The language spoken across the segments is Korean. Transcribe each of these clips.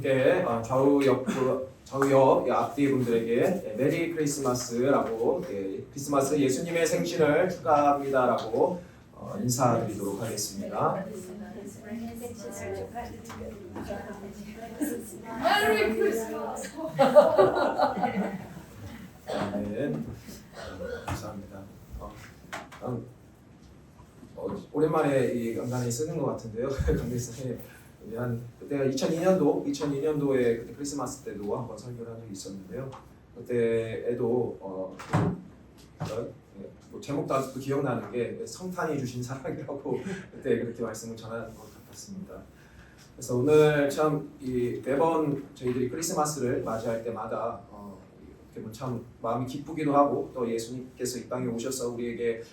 함께 좌우옆 앞뒤 분들에게 메리 크리스마스라고 크리스마스 예수님의 생신을 축하합니다라고 인사드리도록 하겠습니다. 메리 크리스마스. 네, 감사합니다. 오랜만에 이 강단에 쓰는 것 같은데요. 강대선생님 그때가 2002년도에 그때 크리스마스 때도 한번 설교를 한 적이 있었는데요. 그때에도 뭐 제목도 아직도 기억나는 게 성탄이 주신 사랑이라고 그때 그렇게 말씀을 전하는 것 같았습니다. 그래서 오늘 참 이 매번 저희들이 크리스마스를 맞이할 때마다 참 마음이 기쁘기도 하고 또 예수님께서 이 땅에 오셔서 우리에게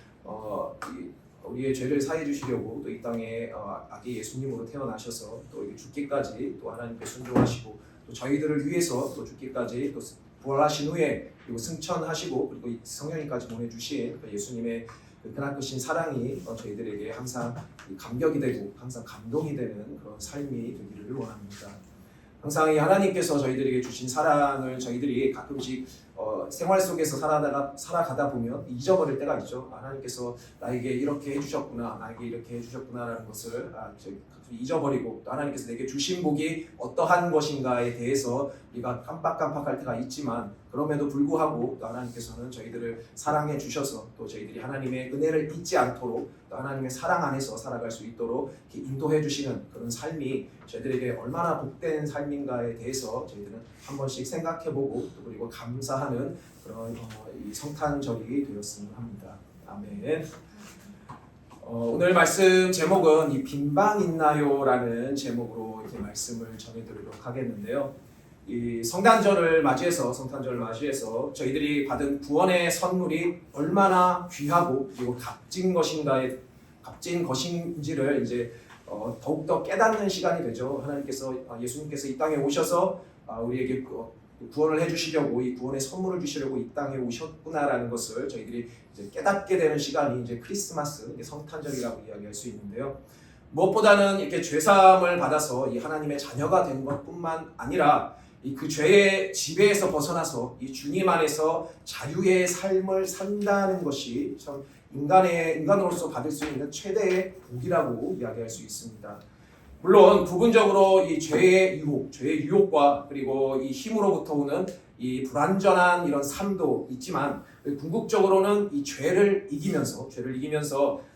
우리의 죄를 사해 주시려고 또 이 땅에 아기 예수님으로 태어나셔서 또 죽기까지 또 하나님께 순종하시고 또 저희들을 위해서 또 죽기까지 또 부활하신 후에 그리고 승천하시고 그리고 성령님까지 보내주신 그 예수님의 크나크신 사랑이 저희들에게 항상 감격이 되고 항상 감동이 되는 그런 삶이 되기를 원합니다. 항상 이 하나님께서 저희들에게 주신 사랑을 저희들이 가끔씩 생활 속에서 살아가다 보면 잊어버릴 때가 있죠. 하나님께서 나에게 이렇게 해주셨구나, 나에게 이렇게 해주셨구나라는 것을 잊어버리고 또 하나님께서 내게 주신 복이 어떠한 것인가에 대해서 우리가 깜빡깜빡할 때가 있지만 그럼에도 불구하고 또 하나님께서는 저희들을 사랑해 주셔서 또 저희들이 하나님의 은혜를 잊지 않도록 또 하나님의 사랑 안에서 살아갈 수 있도록 인도해 주시는 그런 삶이 저희들에게 얼마나 복된 삶인가에 대해서 저희들은 한 번씩 생각해보고 또 그리고 감사하는 그런 이 성탄절이 되었으면 합니다. 아멘. 오늘 말씀 제목은 이 빈방 있나요라는 제목으로 이렇게 말씀을 전해드리도록 하겠는데요. 이 성탄절을 맞이해서 저희들이 받은 구원의 선물이 얼마나 귀하고 그리고 값진 것인지를 이제 더욱더 깨닫는 시간이 되죠. 하나님께서 예수님께서 이 땅에 오셔서 우리에게 구원을 해주시려고 이 구원의 선물을 주시려고 이 땅에 오셨구나라는 것을 저희들이 이제 깨닫게 되는 시간이 이제 크리스마스, 성탄절이라고 이야기할 수 있는데요. 무엇보다는 이렇게 죄사함을 받아서 이 하나님의 자녀가 된 것뿐만 아니라 그 죄의 지배에서 벗어나서 이 주님 안에서 자유의 삶을 산다는 것이 참 인간으로서 받을 수 있는 최대의 복이라고 이야기할 수 있습니다. 물론 부분적으로 이 죄의 유혹과 그리고 이 힘으로부터 오는 이 불완전한 이런 삶도 있지만 궁극적으로는 이 죄를 이기면서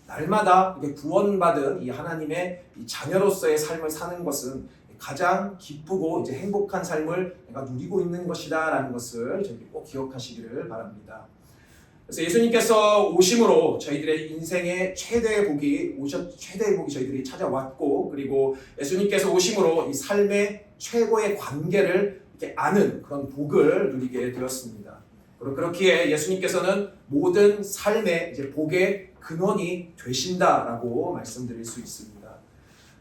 날마다 이렇게 구원받은 이 하나님의 이 자녀로서의 삶을 사는 것은 가장 기쁘고 이제 행복한 삶을 내가 누리고 있는 것이다라는 것을 저희들이 꼭 기억하시기를 바랍니다. 그래서 예수님께서 오심으로 저희들의 인생의 최대의 복이 저희들이 찾아왔고 그리고 예수님께서 오심으로 이 삶의 최고의 관계를 이렇게 아는 그런 복을 누리게 되었습니다. 그리고 그렇기에 예수님께서는 모든 삶의 이제 복의 근원이 되신다라고 말씀드릴 수 있습니다.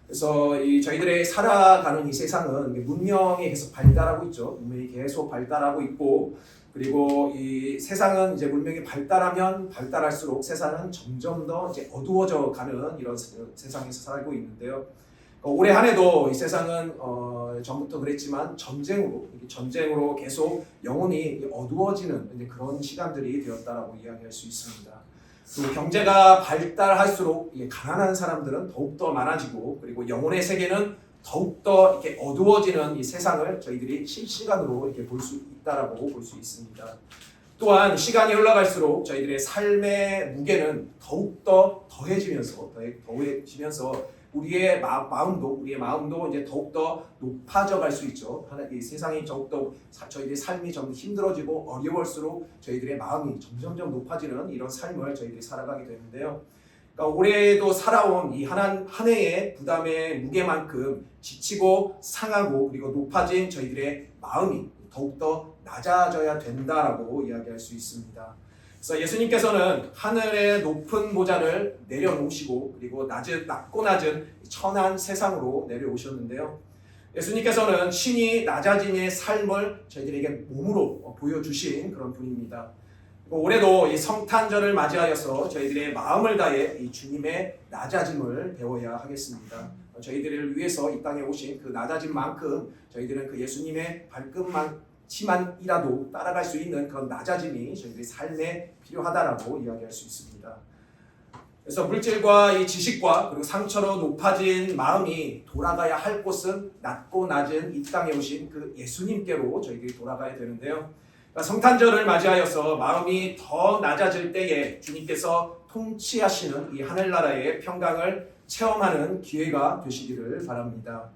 그래서 저희들의 살아가는 이 세상은 문명이 계속 발달하고 있죠. 문명이 계속 발달하고 있고 그리고 이 세상은 이제 문명이 발달하면 발달할수록 세상은 점점 더 이제 어두워져 가는 이런 세상에서 살고 있는데요. 올해 한 해도 이 세상은 전부터 그랬지만 전쟁으로 계속 영혼이 어두워지는 이제 그런 시간들이 되었다라고 이야기할 수 있습니다. 또 경제가 발달할수록 가난한 사람들은 더욱더 많아지고 그리고 영혼의 세계는 더욱더 이렇게 어두워지는 이 세상을 저희들이 실시간으로 이렇게 볼 수 있다라고 볼 수 있습니다. 또한 시간이 흘러갈수록 저희들의 삶의 무게는 더욱더 더해지면서 우리의 마음도 이제 더욱더 높아져 갈 수 있죠. 이 세상이 더욱더 저희들의 삶이 좀 힘들어지고 어려울수록 저희들의 마음이 점점 높아지는 이런 삶을 저희들이 살아가게 되는데요. 그러니까 올해도 살아온 이 한 해의 부담의 무게만큼 지치고 상하고 그리고 높아진 저희들의 마음이 더욱더 낮아져야 된다라고 이야기할 수 있습니다. 그래서 예수님께서는 하늘의 높은 보좌를 내려놓으시고 그리고 낮고 낮은 천한 세상으로 내려오셨는데요. 예수님께서는 신이 낮아짐의 삶을 저희들에게 몸으로 보여주신 그런 분입니다. 올해도 이 성탄절을 맞이하여서 저희들의 마음을 다해 이 주님의 낮아짐을 배워야 하겠습니다. 저희들을 위해서 이 땅에 오신 그 낮아진 만큼 저희들은 그 예수님의 발끝만치만이라도 따라갈 수 있는 그런 낮아짐이 저희들의 삶에 필요하다라고 이야기할 수 있습니다. 그래서 물질과 이 지식과 그리고 상처로 높아진 마음이 돌아가야 할 곳은 낮고 낮은 이 땅에 오신 그 예수님께로 저희들이 돌아가야 되는데요. 그러니까 성탄절을 맞이하여서 마음이 더 낮아질 때에 주님께서 통치하시는 이 하늘나라의 평강을 체험하는 기회가 되시기를 바랍니다.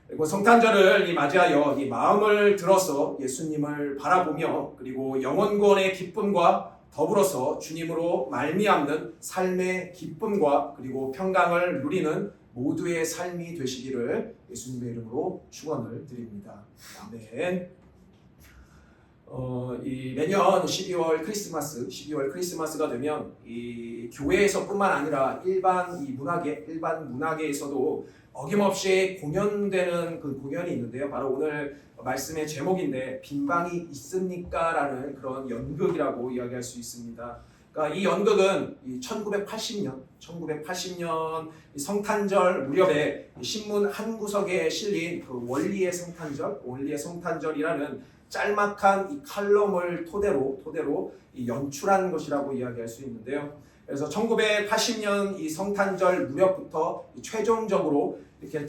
그리고 성탄절을 맞이하여 이 마음을 들어서 예수님을 바라보며 그리고 영원구원의 기쁨과 더불어서 주님으로 말미암는 삶의 기쁨과 그리고 평강을 누리는 모두의 삶이 되시기를 예수님의 이름으로 축원을 드립니다. 아멘. 이 매년 12월 크리스마스가 되면 이 교회에서뿐만 아니라 일반 문화계에서도 어김없이 공연되는 그 공연이 있는데요. 바로 오늘 말씀의 제목인데 빈방이 있습니까라는 그런 연극이라고 이야기할 수 있습니다. 그러니까 이 연극은 1980년 성탄절 무렵에 신문 한 구석에 실린 그 원리의 성탄절이라는 짤막한 이 칼럼을 토대로 연출한 것이라고 이야기할 수 있는데요. 그래서 1980년 이 성탄절 무렵부터 최종적으로 이렇게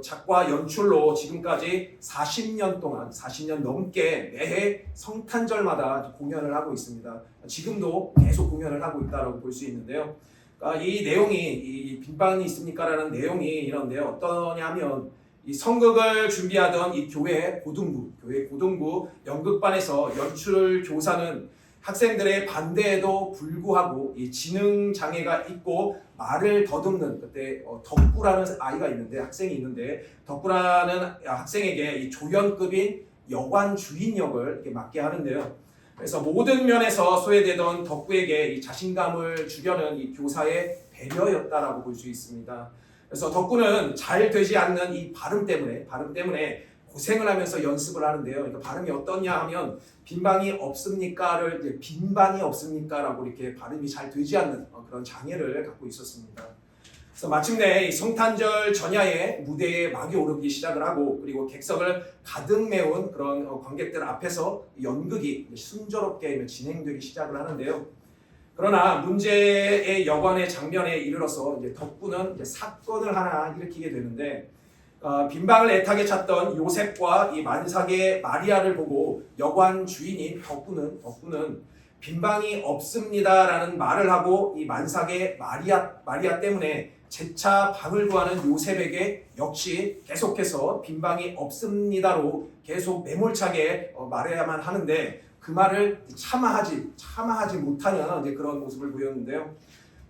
작과 연출로 지금까지 40년 넘게 매해 성탄절마다 공연을 하고 있습니다. 지금도 계속 공연을 하고 있다고 볼 수 있는데요. 그러니까 이 내용이 이 빈방이 있습니까라는 내용이 이런데요. 어떠냐면 이 성극을 준비하던 이 교회 고등부 연극반에서 연출 교사는 학생들의 반대에도 불구하고 이 지능 장애가 있고 말을 더듬는 그때 덕구라는 학생이 있는데 덕구라는 학생에게 이 조연급인 여관 주인 역을 이렇게 맡게 하는데요. 그래서 모든 면에서 소외되던 덕구에게 이 자신감을 주려는 이 교사의 배려였다라고 볼 수 있습니다. 그래서 덕구는 잘 되지 않는 이 발음 때문에 고생을 하면서 연습을 하는데요. 그러니까 발음이 어떠냐 하면 빈방이 없습니까를 이제 빈방이 없습니까라고 이렇게 발음이 잘 되지 않는 그런 장애를 갖고 있었습니다. 그래서 마침내 이 성탄절 전야에 무대에 막이 오르기 시작을 하고 그리고 객석을 가득 메운 그런 관객들 앞에서 연극이 순조롭게 진행되기 시작을 하는데요. 그러나 문제의 여관의 장면에 이르러서 이제 덕구는 이제 사건을 하나 일으키게 되는데 빈방을 애타게 찾던 요셉과 이 만삭의 마리아를 보고 여관 주인인 덕구는 빈방이 없습니다라는 말을 하고 이 만삭의 마리아 때문에 재차 방을 구하는 요셉에게 역시 계속해서 빈방이 없습니다로 계속 매몰차게 말해야만 하는데 그 말을 참아하지 못하는 이제 그런 모습을 보였는데요.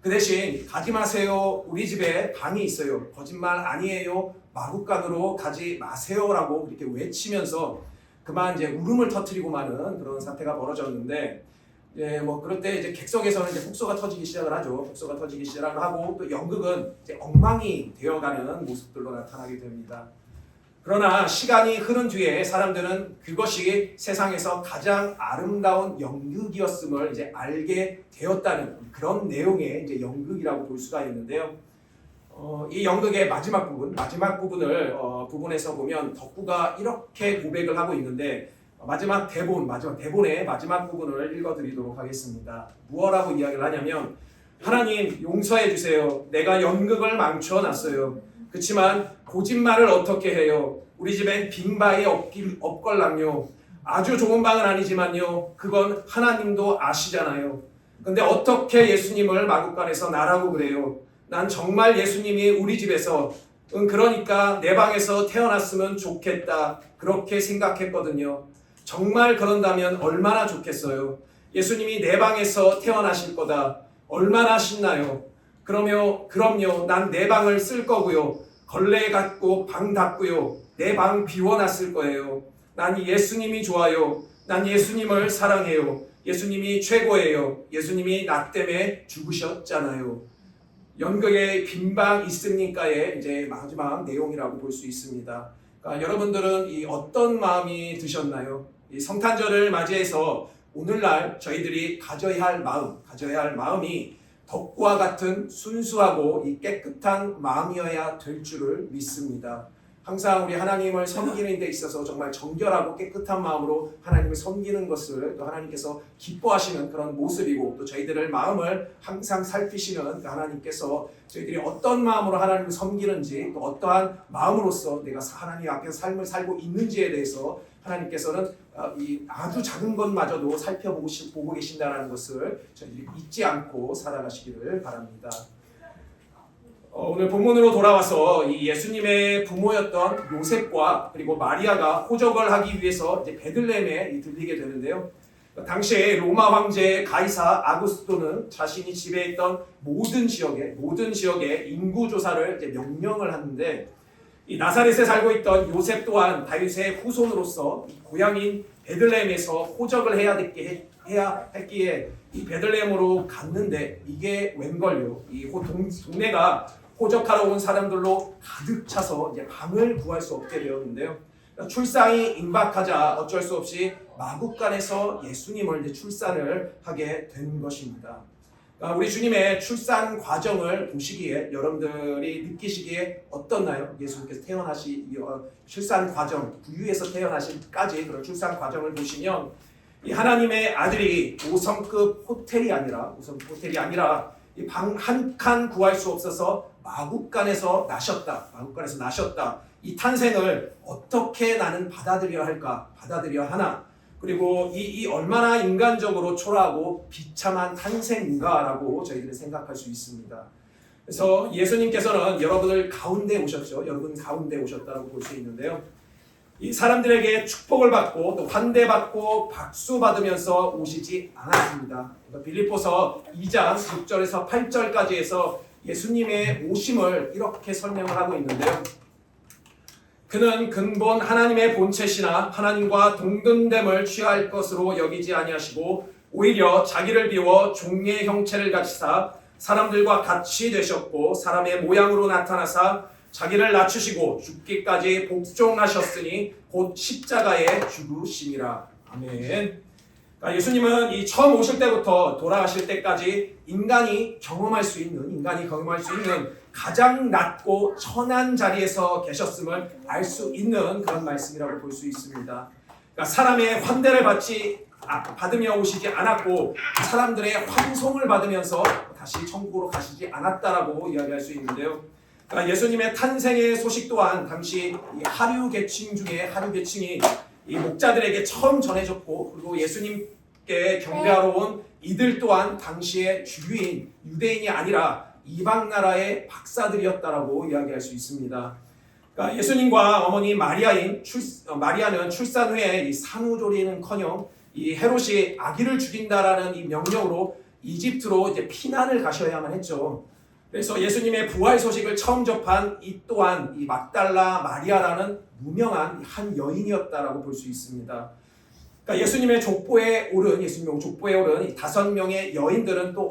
그 대신 가지 마세요. 우리 집에 방이 있어요. 거짓말 아니에요. 마국간으로 가지 마세요라고 이렇게 외치면서 그만 이제 울음을 터뜨리고 마는 그런 사태가 벌어졌는데 그럴 때 이제 객석에서는 이제 폭소가 터지기 시작을 하죠. 폭소가 터지기 시작을 하고 또 연극은 이제 엉망이 되어가는 모습들로 나타나게 됩니다. 그러나 시간이 흐른 뒤에 사람들은 그것이 세상에서 가장 아름다운 연극이었음을 이제 알게 되었다는 그런 내용의 이제 연극이라고 볼 수가 있는데요. 이 연극의 마지막 부분에서 보면 덕구가 이렇게 고백을 하고 있는데 대본의 마지막 부분을 읽어드리도록 하겠습니다. 무엇라고 이야기를 하냐면 하나님 용서해 주세요. 내가 연극을 망쳐놨어요. 그렇지만 거짓말을 어떻게 해요? 우리 집엔 빈방이 없걸랑요. 아주 좋은 방은 아니지만요. 그건 하나님도 아시잖아요. 근데 어떻게 예수님을 마국간에서 나라고 그래요? 난 정말 예수님이 우리 집에서 그러니까 내 방에서 태어났으면 좋겠다 그렇게 생각했거든요. 정말 그런다면 얼마나 좋겠어요. 예수님이 내 방에서 태어나실 거다. 얼마나 신나요. 그럼요. 난 내 방을 쓸 거고요. 걸레 갖고 방 닫고요. 내 방 비워놨을 거예요. 난 예수님이 좋아요. 난 예수님을 사랑해요. 예수님이 최고예요. 예수님이 나 때문에 죽으셨잖아요. 연극의 빈방 있습니까의 이제 마지막 내용이라고 볼 수 있습니다. 그러니까 여러분들은 이 어떤 마음이 드셨나요? 이 성탄절을 맞이해서 오늘날 저희들이 가져야 할 마음이 덕과 같은 순수하고 이 깨끗한 마음이어야 될 줄을 믿습니다. 항상 우리 하나님을 섬기는 데 있어서 정말 정결하고 깨끗한 마음으로 하나님을 섬기는 것을 또 하나님께서 기뻐하시는 그런 모습이고, 또 저희들의 마음을 항상 살피시는 그 하나님께서 저희들이 어떤 마음으로 하나님을 섬기는지, 또 어떠한 마음으로서 내가 하나님 앞에서 삶을 살고 있는지에 대해서 하나님께서는 이 아주 작은 것마저도 살펴보고 계신다는 것을 저희들이 잊지 않고 살아가시기를 바랍니다. 오늘 본문으로 돌아와서 이 예수님의 부모였던 요셉과 그리고 마리아가 호적을 하기 위해서 이제 베들레헴에 들리게 되는데요. 당시에 로마 황제 가이사 아구스토는 자신이 지배했던 모든 지역의 인구 조사를 이제 명령을 하는데, 이 나사렛에 살고 있던 요셉 또한 다윗의 후손으로서 고향인 베들레헴에서 호적을 해야 했기에 이 베들레헴으로 갔는데, 이게 웬걸요? 이 동네가 호적하러 온 사람들로 가득 차서 이제 방을 구할 수 없게 되었는데요. 출산이 임박하자 어쩔 수 없이 마국간에서 예수님을 이제 출산을 하게 된 것입니다. 우리 주님의 출산 과정을 보시기에, 여러분들이 느끼시기에 어떻나요? 예수님께서 출산 과정, 부유에서 태어나신까지 그런 출산 과정을 보시면, 이 하나님의 아들이 5성급 호텔이 아니라 이 방 한 칸 구할 수 없어서 마국간에서 나셨다. 이 탄생을 어떻게 나는 받아들여야 하나? 그리고 이 얼마나 인간적으로 초라하고 비참한 탄생인가라고 저희들은 생각할 수 있습니다. 그래서 예수님께서는 여러분 가운데 오셨다고 볼 수 있는데요. 이 사람들에게 축복을 받고 또 환대받고 박수 받으면서 오시지 않았습니다. 빌립보서 2장 6절에서 8절까지 해서 예수님의 오심을 이렇게 설명을 하고 있는데요. 그는 근본 하나님의 본체시나 하나님과 동등됨을 취할 것으로 여기지 아니하시고 오히려 자기를 비워 종의 형체를 가지사 사람들과 같이 되셨고, 사람의 모양으로 나타나사 자기를 낮추시고 죽기까지 복종하셨으니 곧 십자가에 죽으심이라. 아멘. 예수님은 이 처음 오실 때부터 돌아가실 때까지 인간이 경험할 수 있는 가장 낮고 천한 자리에서 계셨음을 알 수 있는 그런 말씀이라고 볼 수 있습니다. 그러니까 사람의 환대를 받으며 오시지 않았고, 사람들의 환송을 받으면서 다시 천국으로 가시지 않았다라고 이야기할 수 있는데요. 예수님의 탄생의 소식 또한 당시 이 하류 계층이 이 목자들에게 처음 전해졌고, 그리고 예수님께 경배하러 온 이들 또한 당시의 주류인 유대인이 아니라 이방 나라의 박사들이었다라고 이야기할 수 있습니다. 그러니까 예수님과 어머니 마리아는 출산 후에 이 산후조리는커녕 이 헤롯이 아기를 죽인다라는 이 명령으로 이집트로 이제 피난을 가셔야만 했죠. 그래서 예수님의 부활 소식을 처음 접한 이 또한 이 막달라 마리아라는 무명한 한 여인이었다라고 볼 수 있습니다. 그러니까 예수님의 족보에 오른 이 5명의 여인들은 또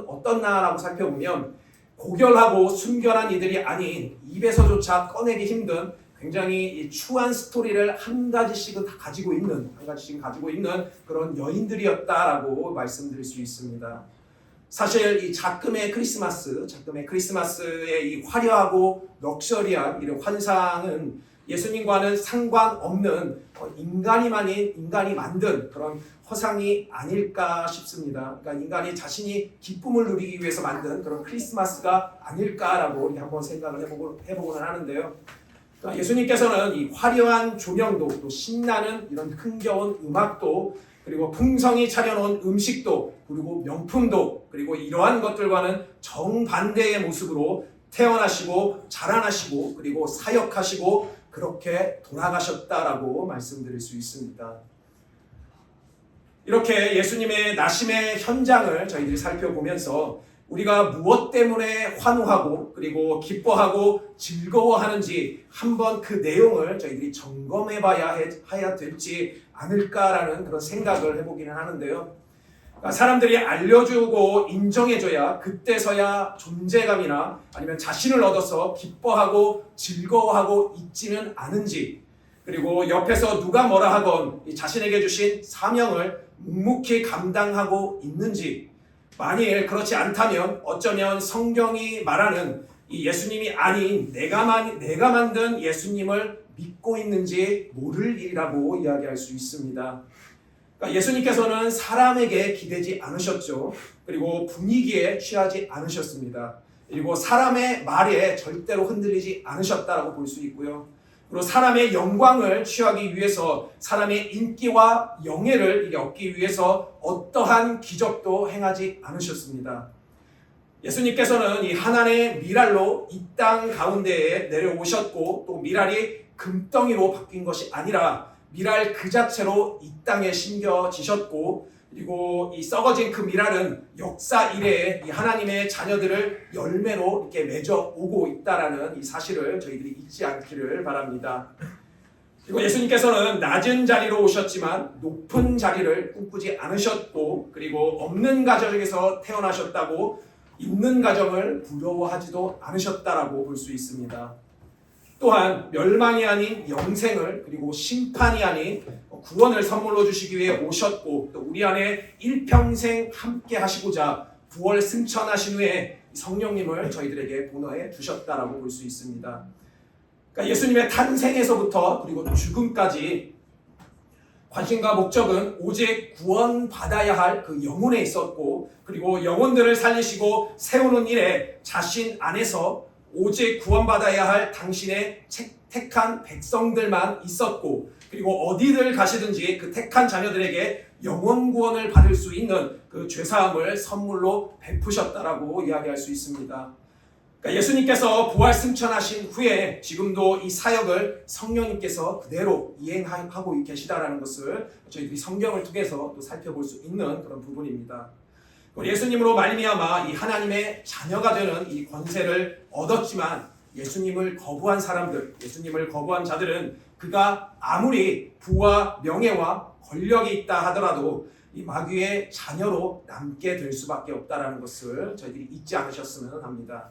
어떻나라고 살펴보면, 고결하고 순결한 이들이 아닌 입에서조차 꺼내기 힘든 굉장히 추한 스토리를 한 가지씩은 가지고 있는 그런 여인들이었다라고 말씀드릴 수 있습니다. 사실 이 작금의 크리스마스의 이 화려하고 럭셔리한 이런 환상은 예수님과는 상관없는 인간이 만든 그런 허상이 아닐까 싶습니다. 그러니까 인간이 자신이 기쁨을 누리기 위해서 만든 그런 크리스마스가 아닐까라고 한번 생각을 해보고는 하는데요. 그러니까 예수님께서는 이 화려한 조명도, 또 신나는 이런 흥겨운 음악도, 그리고 풍성히 차려놓은 음식도, 그리고 명품도, 그리고 이러한 것들과는 정반대의 모습으로 태어나시고 자라나시고 그리고 사역하시고 그렇게 돌아가셨다라고 말씀드릴 수 있습니다. 이렇게 예수님의 나심의 현장을 저희들이 살펴보면서 우리가 무엇 때문에 환호하고 그리고 기뻐하고 즐거워하는지 한번 그 내용을 저희들이 점검해 봐야 될지 않을까라는 그런 생각을 해보기는 하는데요. 그러니까 사람들이 알려주고 인정해줘야 그때서야 존재감이나 아니면 자신을 얻어서 기뻐하고 즐거워하고 있지는 않은지, 그리고 옆에서 누가 뭐라 하건 자신에게 주신 사명을 묵묵히 감당하고 있는지, 만일 그렇지 않다면 어쩌면 성경이 말하는 이 예수님이 아닌 내가 만든 예수님을 믿고 있는지 모를 일이라고 이야기할 수 있습니다. 그러니까 예수님께서는 사람에게 기대지 않으셨죠. 그리고 분위기에 취하지 않으셨습니다. 그리고 사람의 말에 절대로 흔들리지 않으셨다라고 볼 수 있고요. 그리고 사람의 영광을 취하기 위해서 사람의 인기와 영예를 얻기 위해서 어떠한 기적도 행하지 않으셨습니다. 예수님께서는 이 하나님의 미랄로 이 땅 가운데에 내려오셨고 또 미랄이 금덩이로 바뀐 것이 아니라 미랄 그 자체로 이 땅에 심겨지셨고 그리고 이 썩어진 그 미랄은 역사 이래에 이 하나님의 자녀들을 열매로 이렇게 맺어 오고 있다라는 이 사실을 저희들이 잊지 않기를 바랍니다. 그리고 예수님께서는 낮은 자리로 오셨지만 높은 자리를 꿈꾸지 않으셨고 그리고 없는 가정에서 태어나셨다고 있는 가정을 부러워하지도 않으셨다라고 볼 수 있습니다. 또한 멸망이 아닌 영생을 그리고 심판이 아닌 구원을 선물로 주시기 위해 오셨고 또 우리 안에 일평생 함께 하시고자 부활 승천하신 후에 성령님을 저희들에게 보내어 주셨다라고 볼 수 있습니다. 그러니까 예수님의 탄생에서부터 그리고 죽음까지 관심과 목적은 오직 구원받아야 할 그 영혼에 있었고 그리고 영혼들을 살리시고 세우는 일에 자신 안에서 오직 구원받아야 할 당신의 택한 백성들만 있었고 그리고 어디를 가시든지 그 택한 자녀들에게 영혼 구원을 받을 수 있는 그 죄사함을 선물로 베푸셨다라고 이야기할 수 있습니다. 그러니까 예수님께서 부활 승천하신 후에 지금도 이 사역을 성령님께서 그대로 이행하고 계시다라는 것을 저희들이 성경을 통해서 또 살펴볼 수 있는 그런 부분입니다. 예수님으로 말미암아 이 하나님의 자녀가 되는 이 권세를 얻었지만 예수님을 거부한 사람들, 예수님을 거부한 자들은 그가 아무리 부와 명예와 권력이 있다 하더라도 이 마귀의 자녀로 남게 될 수밖에 없다라는 것을 저희들이 잊지 않으셨으면 합니다.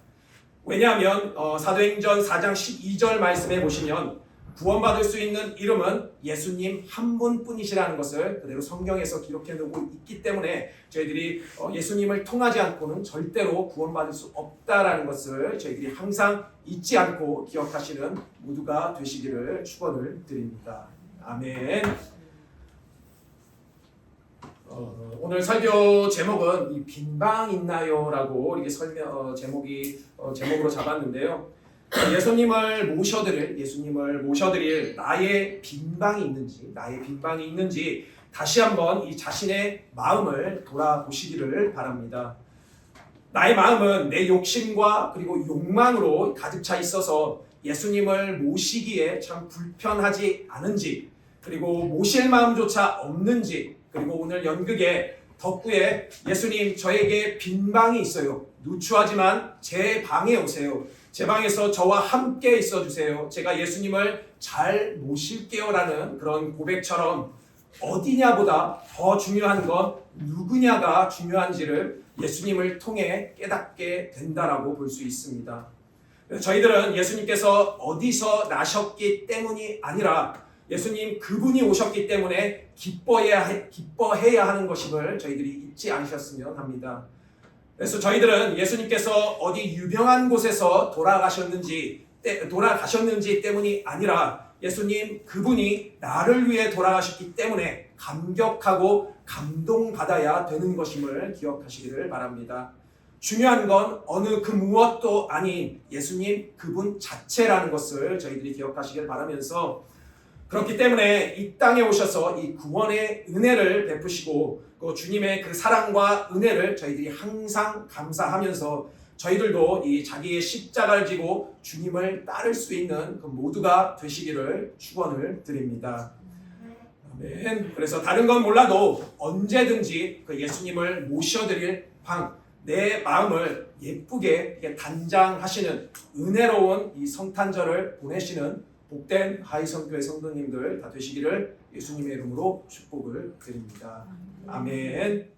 왜냐하면 사도행전 4장 12절 말씀에 보시면 구원받을 수 있는 이름은 예수님 한 분뿐이시라는 것을 그대로 성경에서 기록해 놓고 있기 때문에 저희들이 예수님을 통하지 않고는 절대로 구원받을 수 없다라는 것을 저희들이 항상 잊지 않고 기억하시는 모두가 되시기를 축원을 드립니다. 아멘. 오늘 설교 제목은 이 빈방 있나요라고 이렇게 제목으로 잡았는데요. 예수님을 모셔드릴 나의 빈방이 있는지 다시 한번 이 자신의 마음을 돌아보시기를 바랍니다. 나의 마음은 내 욕심과 그리고 욕망으로 가득 차 있어서 예수님을 모시기에 참 불편하지 않은지 그리고 모실 마음조차 없는지 그리고 오늘 연극의 덕구에 예수님 저에게 빈방이 있어요. 누추하지만 제 방에 오세요. 제 방에서 저와 함께 있어주세요. 제가 예수님을 잘 모실게요 라는 그런 고백처럼 어디냐보다 더 중요한 건 누구냐가 중요한지를 예수님을 통해 깨닫게 된다라고 볼 수 있습니다. 저희들은 예수님께서 어디서 나셨기 때문이 아니라 예수님 그분이 오셨기 때문에 기뻐해야 하는 것임을 저희들이 잊지 않으셨으면 합니다. 그래서 저희들은 예수님께서 어디 유명한 곳에서 돌아가셨는지 때문이 아니라 예수님 그분이 나를 위해 돌아가셨기 때문에 감격하고 감동받아야 되는 것임을 기억하시기를 바랍니다. 중요한 건 어느 그 무엇도 아닌 예수님 그분 자체라는 것을 저희들이 기억하시길 바라면서 그렇기 때문에 이 땅에 오셔서 이 구원의 은혜를 베푸시고 그 주님의 그 사랑과 은혜를 저희들이 항상 감사하면서 저희들도 이 자기의 십자가를 지고 주님을 따를 수 있는 그 모두가 되시기를 축원을 드립니다. 아멘. 그래서 다른 건 몰라도 언제든지 그 예수님을 모셔드릴 내 마음을 예쁘게 단장하시는 은혜로운 이 성탄절을 보내시는 복된 하이성교회 성도님들 다 되시기를 예수님의 이름으로 축복을 드립니다. 아멘.